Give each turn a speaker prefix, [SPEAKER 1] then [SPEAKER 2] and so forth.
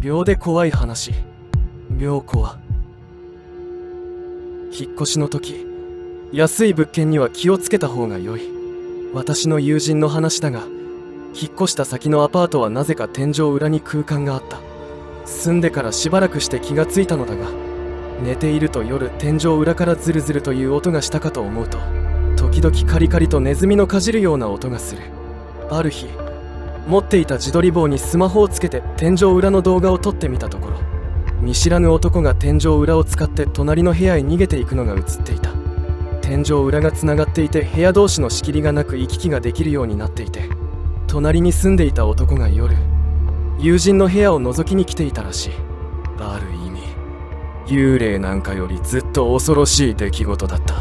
[SPEAKER 1] 秒で怖い話。秒怖。引っ越しの時、安い物件には気をつけた方が良い。私の友人の話だが、引っ越した先のアパートはなぜか天井裏に空間があった。住んでからしばらくして気がついたのだが、寝ていると夜天井裏からズルズルという音がしたかと思うと、時々カリカリとネズミのかじるような音がする。ある日、持っていた自撮り棒にスマホをつけて天井裏の動画を撮ってみたところ、見知らぬ男が天井裏を使って隣の部屋へ逃げていくのが映っていた。天井裏がつながっていて部屋同士の仕切りがなく行き来ができるようになっていて、隣に住んでいた男が夜、友人の部屋を覗きに来ていたらしい。ある意味、幽霊なんかよりずっと恐ろしい出来事だった。